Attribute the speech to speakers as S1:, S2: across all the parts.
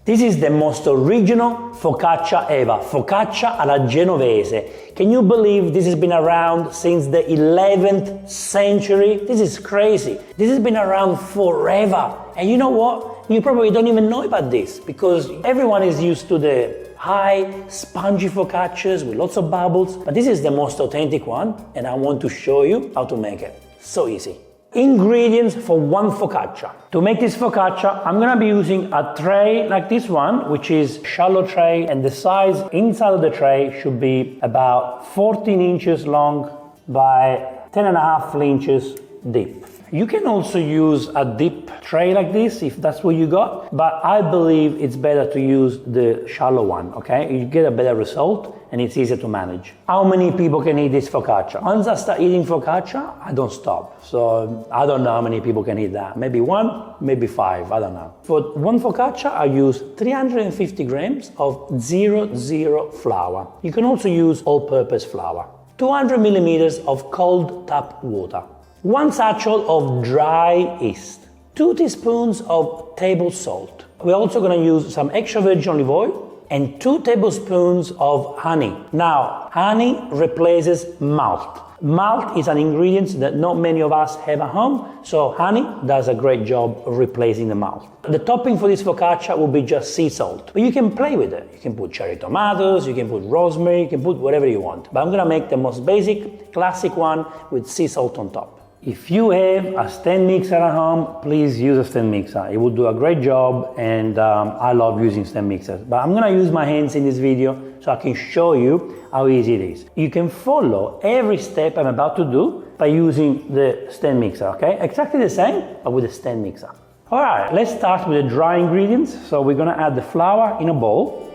S1: This is the most original focaccia ever, focaccia alla Genovese. Can you believe this has been around since the 11th century? This is crazy. This has been around forever. And you know what? You probably don't even know about this because everyone is used to the high, spongy focaccias with lots of bubbles, but this is the most authentic one, and I want to show you how to make it. So easy. Ingredients for one focaccia. To make this focaccia, I'm gonna be using a tray like this one, which is shallow tray, and the size inside of the tray should be about 14 inches long by 10.5 inches deep. You can also use a deep tray like this if that's what you got, but I believe it's better to use the shallow one, okay? You get a better result and it's easier to manage. How many people can eat this focaccia? Once I start eating focaccia, I don't stop. So I don't know how many people can eat that. Maybe 1, maybe 5, I don't know. For one focaccia, I use 350 grams of 00 flour. You can also use all-purpose flour. 200 millimeters of cold tap water. 1 sachet of dry yeast, 2 teaspoons of table salt. We're also going to use some extra virgin olive oil and 2 tablespoons of honey. Now, honey replaces malt. Malt is an ingredient that not many of us have at home, so honey does a great job of replacing the malt. The topping for this focaccia will be just sea salt, but you can play with it. You can put cherry tomatoes, you can put rosemary, you can put whatever you want. But I'm going to make the most basic, classic one with sea salt on top. If you have a stand mixer at home, please use a stand mixer. It will do a great job, and I love using stand mixers. But I'm gonna use my hands in this video so I can show you how easy it is. You can follow every step I'm about to do by using the stand mixer, okay? Exactly the same, but with a stand mixer. All right, let's start with the dry ingredients. So we're gonna add the flour in a bowl.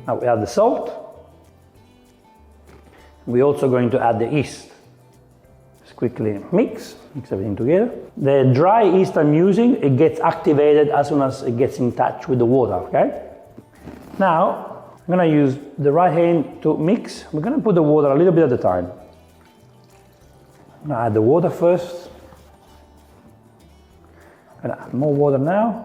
S1: Now we add the salt. We're also going to add the yeast. Just quickly mix everything together. The dry yeast I'm using, it gets activated as soon as it gets in touch with the water, okay? Now, I'm gonna use the right hand to mix. We're gonna put the water a little bit at a time. I'm gonna add the water first. I'm gonna add more water now.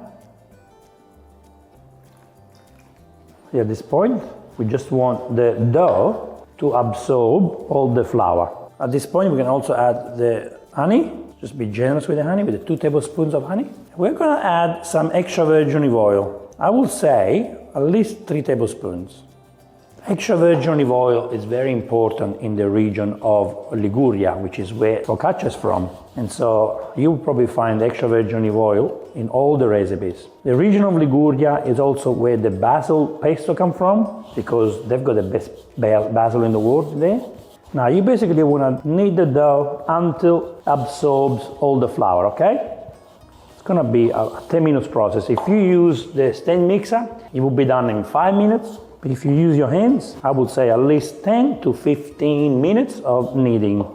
S1: Here at this point, we just want the dough to absorb all the flour. At this point, we can also add the honey. Just be generous with the honey, with the 2 tablespoons of honey. We're gonna add some extra virgin olive oil. I will say at least 3 tablespoons. Extra virgin olive oil is very important in the region of Liguria, which is where focaccia is from. And so you'll probably find extra virgin olive oil in all the recipes. The region of Liguria is also where the basil pesto comes from, because they've got the best basil in the world there. Now you basically want to knead the dough until it absorbs all the flour, okay? It's gonna be a 10 minutes process. If you use the stand mixer, it will be done in 5 minutes. But if you use your hands, I would say at least 10 to 15 minutes of kneading.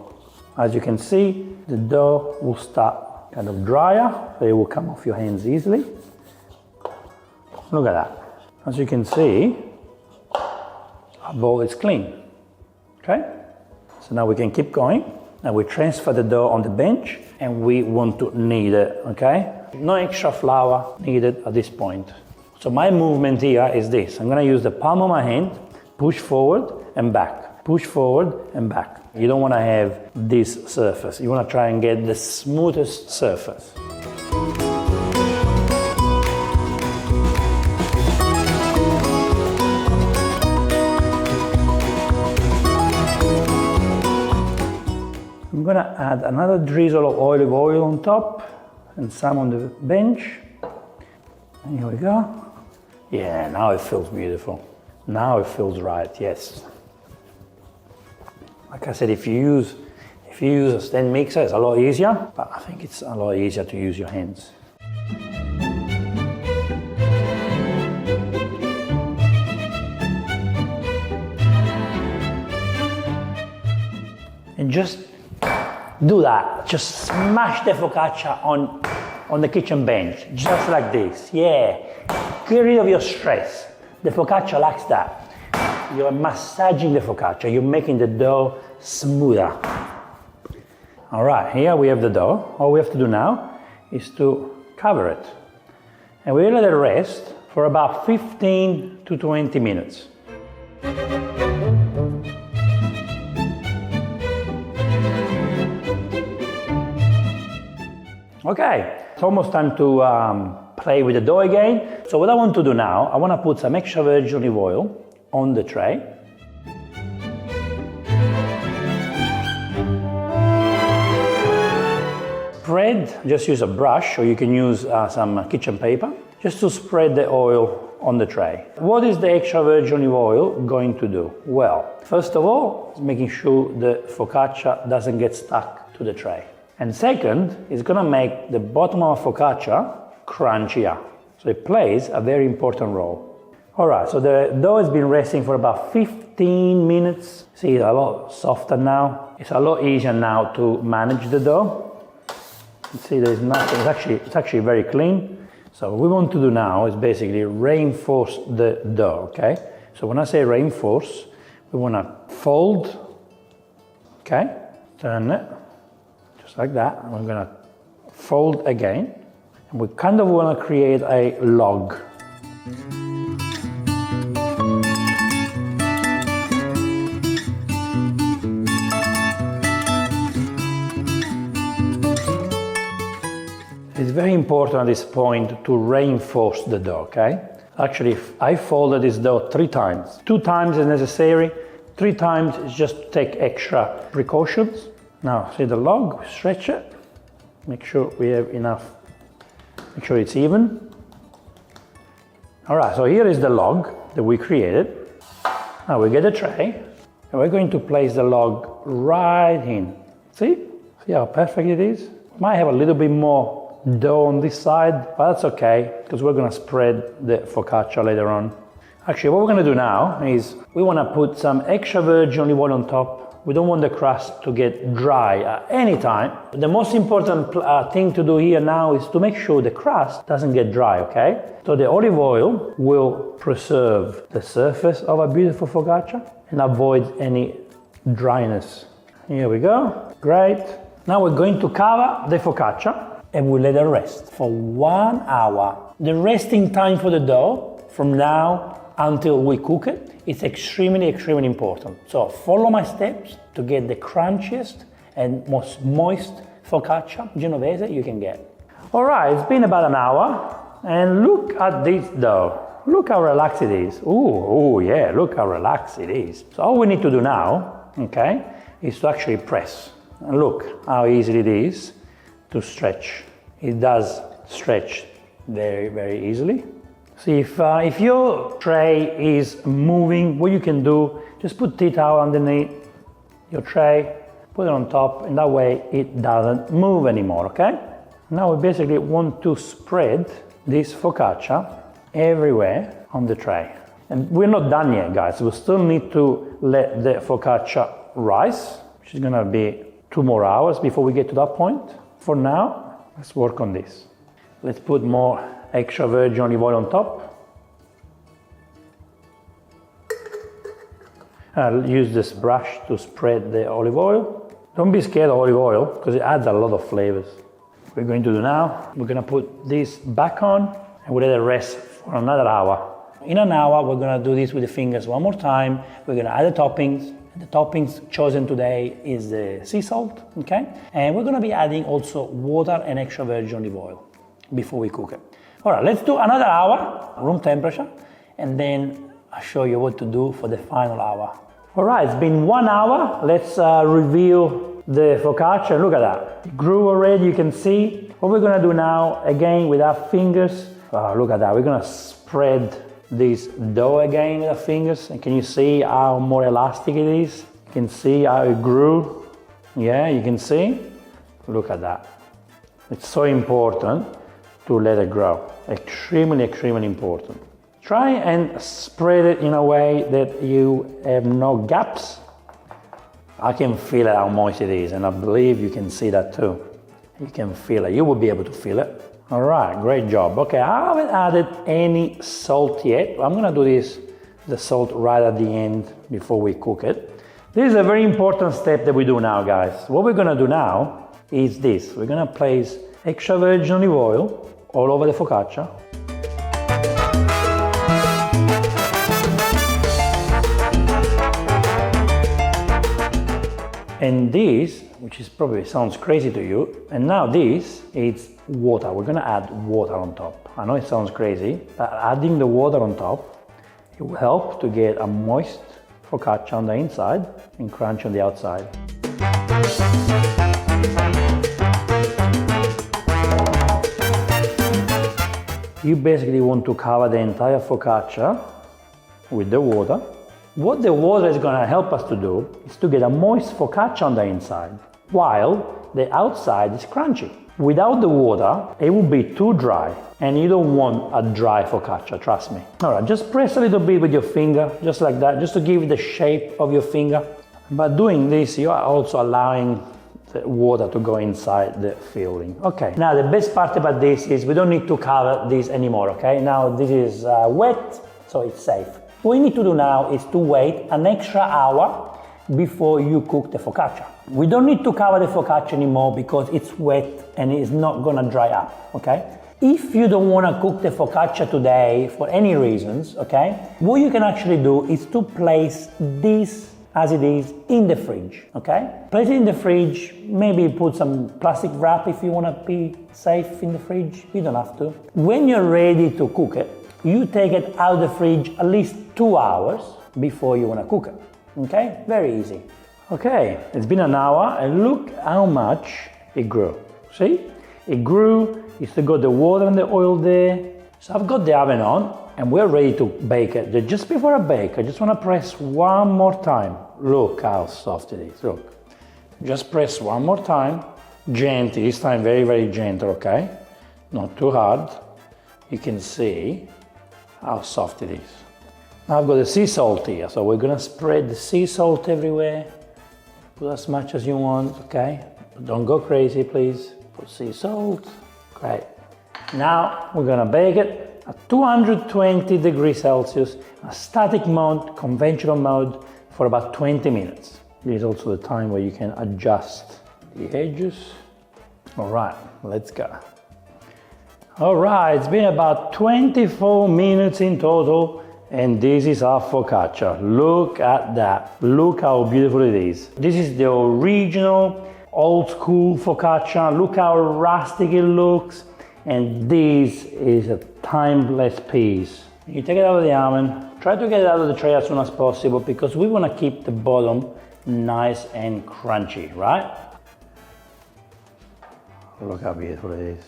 S1: As you can see, the dough will start kind of drier, so it will come off your hands easily. Look at that. As you can see, our bowl is clean, okay? So now we can keep going. Now we transfer the dough on the bench and we want to knead it, okay? No extra flour needed at this point. So my movement here is this. I'm gonna use the palm of my hand, push forward and back, push forward and back. You don't wanna have this surface. You wanna try and get the smoothest surface. I'm gonna add another drizzle of olive oil on top and some on the bench. And here we go. Yeah, now it feels beautiful. Now it feels right, yes. Like I said, if you use a stand mixer, it's a lot easier, but I think it's a lot easier to use your hands. And just do that. Just smash the focaccia on the kitchen bench, just like this. Yeah. Get rid of your stress. The focaccia likes that. You're massaging the focaccia. You're making the dough smoother. All right, here we have the dough. All we have to do now is to cover it. And we let it rest for about 15 to 20 minutes. Okay, it's almost time to play with the dough again. So what I want to do now, I want to put some extra virgin olive oil on the tray. Spread, just use a brush, or you can use some kitchen paper, just to spread the oil on the tray. What is the extra virgin olive oil going to do? Well, first of all, it's making sure the focaccia doesn't get stuck to the tray. And second, it's going to make the bottom of focaccia crunchier. So it plays a very important role. Alright, so the dough has been resting for about 15 minutes. See, it's a lot softer now. It's a lot easier now to manage the dough. See, there's nothing, it's actually very clean. So what we want to do now is basically reinforce the dough, okay? So when I say reinforce, we want to fold, okay? Turn it, just like that. And we're going to fold again. And we kind of want to create a log. It's very important at this point to reinforce the dough, okay? Actually, I folded this dough 3 times. 2 times is necessary, 3 times is just to take extra precautions. Now, see the log, we stretch it, make sure we have enough, make sure it's even. All right, so here is the log that we created. Now we get a tray, and we're going to place the log right in. See how perfect it is? Might have a little bit more dough on this side, but that's okay, because we're going to spread the focaccia later on. Actually, what we're going to do now is we want to put some extra virgin olive oil on top. We don't want the crust to get dry at any time. The most important thing to do here now is to make sure the crust doesn't get dry, okay? So the olive oil will preserve the surface of a beautiful focaccia and avoid any dryness. Here we go, great. Now we're going to cover the focaccia and we'll let it rest for 1 hour. The resting time for the dough from now until we cook it is extremely important. So follow my steps to get the crunchiest and most moist focaccia Genovese you can get. All right, it's been about an hour and look at this dough. Look how relaxed it is. Ooh, yeah, look how relaxed it is. So all we need to do now, okay, is to actually press. And look how easy it is to stretch. It does stretch very easily. See, if your tray is moving, what you can do, just put tea towel underneath your tray, put it on top, and that way it doesn't move anymore, okay? Now we basically want to spread this focaccia everywhere on the tray. And we're not done yet, guys. We still need to let the focaccia rise, which is gonna be 2 more hours before we get to that point. For now, let's work on this. Let's put more extra virgin olive oil on top. I'll use this brush to spread the olive oil. Don't be scared of olive oil because it adds a lot of flavors. What we're going to do now, we're going to put this back on and we'll let it rest for another hour. In an hour, we're going to do this with the fingers one more time. We're going to add the toppings. The toppings chosen today is the sea salt, okay? And we're going to be adding also water and extra virgin olive oil before we cook it. All right, let's do another hour, room temperature, and then I'll show you what to do for the final hour. All right, it's been 1 hour. Let's reveal the focaccia. Look at that. It grew already, you can see. What we're going to do now, again, with our fingers, look at that. We're going to spread this dough again with our fingers, and can you see how more elastic it is? You can see how it grew. Yeah, you can see. Look at that. It's so important to let it grow. Extremely important. Try and spread it in a way that you have no gaps. I can feel it how moist it is, and I believe you can see that too. You can feel it. You will be able to feel it. All right, great job. Okay, I haven't added any salt yet. I'm gonna do the salt right at the end before we cook it. This is a very important step that we do now, guys. What we're gonna do now is this. We're gonna place extra virgin olive oil all over the focaccia. And this, which is probably sounds crazy to you, and now this is water. We're gonna add water on top. I know it sounds crazy, but adding the water on top, it will help to get a moist focaccia on the inside and crunch on the outside. You basically want to cover the entire focaccia with the water. What the water is going to help us to do is to get a moist focaccia on the inside, while the outside is crunchy. Without the water, it will be too dry, and you don't want a dry focaccia, trust me. All right, just press a little bit with your finger, just like that, just to give it the shape of your finger. By doing this, you are also allowing the water to go inside the filling. Okay, now the best part about this is we don't need to cover this anymore, okay? Now this is wet, so it's safe. What you need to do now is to wait an extra hour before you cook the focaccia. We don't need to cover the focaccia anymore because it's wet and it's not gonna dry up, okay? If you don't wanna cook the focaccia today for any reasons, okay, what you can actually do is to place this as it is in the fridge, okay? Place it in the fridge, maybe put some plastic wrap if you wanna be safe in the fridge, you don't have to. When you're ready to cook it, you take it out of the fridge at least 2 hours before you wanna cook it, okay? Very easy. Okay, it's been an hour and look how much it grew. See? It grew, you still got the water and the oil there. So I've got the oven on and we're ready to bake it. Just before I bake, I just wanna press one more time. Look how soft it is, look. Just press one more time, gently, this time very, very gentle, okay? Not too hard. You can see how soft it is. Now I've got the sea salt here, so we're gonna spread the sea salt everywhere. Put as much as you want, okay? But don't go crazy, please. Put sea salt, great. Now we're gonna bake it at 220 degrees Celsius, a static mode, conventional mode, for about 20 minutes. This is also the time where you can adjust the edges. All right, let's go. All right, it's been about 24 minutes in total, and this is our focaccia. Look at that. Look how beautiful it is. This is the original old school focaccia. Look how rustic it looks. And this is a timeless piece. You take it out of the oven, try to get it out of the tray as soon as possible because we want to keep the bottom nice and crunchy, right? Look how beautiful it is.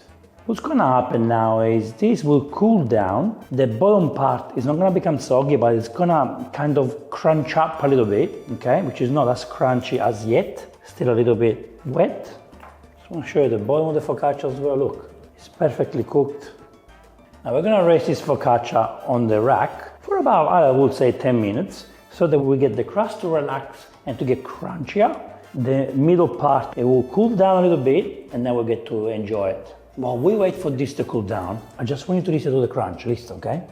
S1: What's going to happen now is this will cool down. The bottom part is not going to become soggy, but it's going to kind of crunch up a little bit, okay? Which is not as crunchy as yet. Still a little bit wet. Just want to show you the bottom of the focaccia as well. Look, it's perfectly cooked. Now we're going to rest this focaccia on the rack for about, I would say, 10 minutes so that we get the crust to relax and to get crunchier. The middle part, it will cool down a little bit and then we'll get to enjoy it. While we wait for this to cool down, I just want you to listen to the crunch, listen, okay?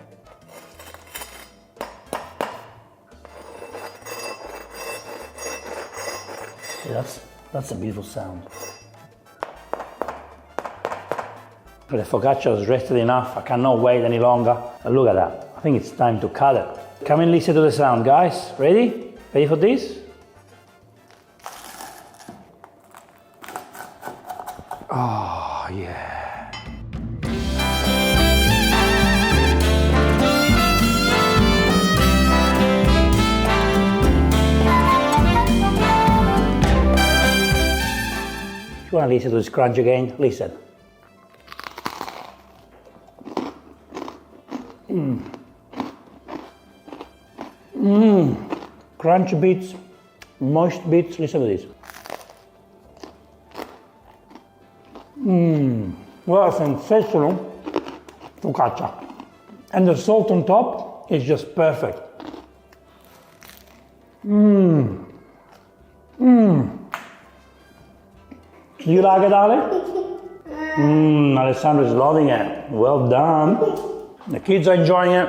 S1: Yeah, that's a beautiful sound. The focaccia is rested enough, I cannot wait any longer. Look at that, I think it's time to cut it. Come and listen to the sound, guys. Ready? Ready for this? Oh, yeah. If you want to listen to this crunch again, listen. Crunch bits, moist bits, listen to this. What a sensational focaccia. And the salt on top is just perfect. Do you like it, Ale? Alessandro is loving it. Well done. The kids are enjoying it.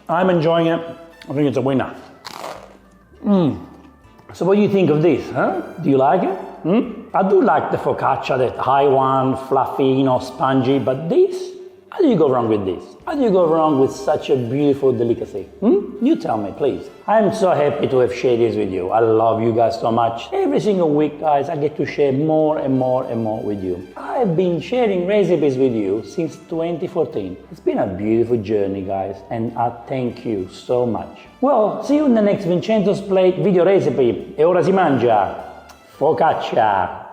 S1: I'm enjoying it. I think it's a winner. So what do you think of this, huh? Do you like it? I do like the focaccia, that high one, fluffy, you know, spongy, but this, how do you go wrong with this? How do you go wrong with such a beautiful delicacy? You tell me, please. I'm so happy to have shared this with you. I love you guys so much. Every single week, guys, I get to share more and more and more with you. I've been sharing recipes with you since 2014. It's been a beautiful journey, guys, and I thank you so much. Well, see you in the next Vincenzos Plate video recipe. E ora si mangia focaccia!